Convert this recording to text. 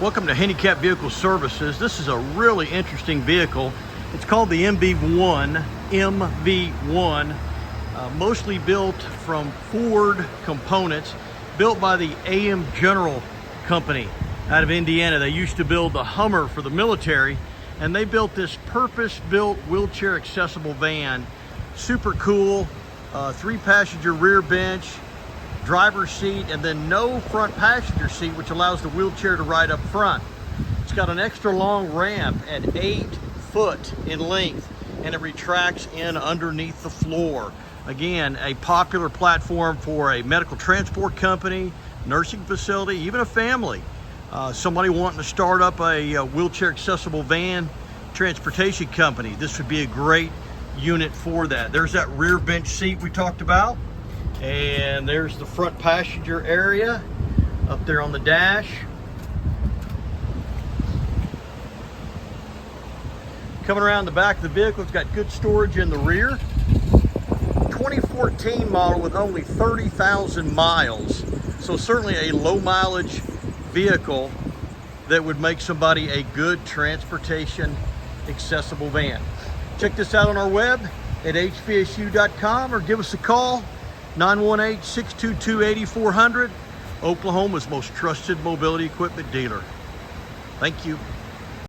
Welcome to Handicap Vehicle Services. This is a really interesting vehicle. It's called the MV1, mostly built from Ford components, built by the AM General Company out of Indiana. They used to build the Hummer for the military, and they built this purpose-built wheelchair accessible van. Super cool, 3-passenger rear bench, driver's seat, and then no front passenger seat, which allows the wheelchair to ride up front. It's got an extra long ramp at 8 foot in length, and it retracts in underneath the floor. Again, a popular platform for a medical transport company, nursing facility, even a family. Somebody wanting to start up a wheelchair accessible van transportation company. This would be a great unit for that. There's that rear bench seat we talked about. And there's the front passenger area up there on the dash. Coming around the back of the vehicle, it's got good storage in the rear. 2014 model with only 30,000 miles. So certainly a low mileage vehicle that would make somebody a good transportation accessible van. Check this out on our web at hvsu.com or give us a call, 918-622-8400, Oklahoma's most trusted mobility equipment dealer. Thank you.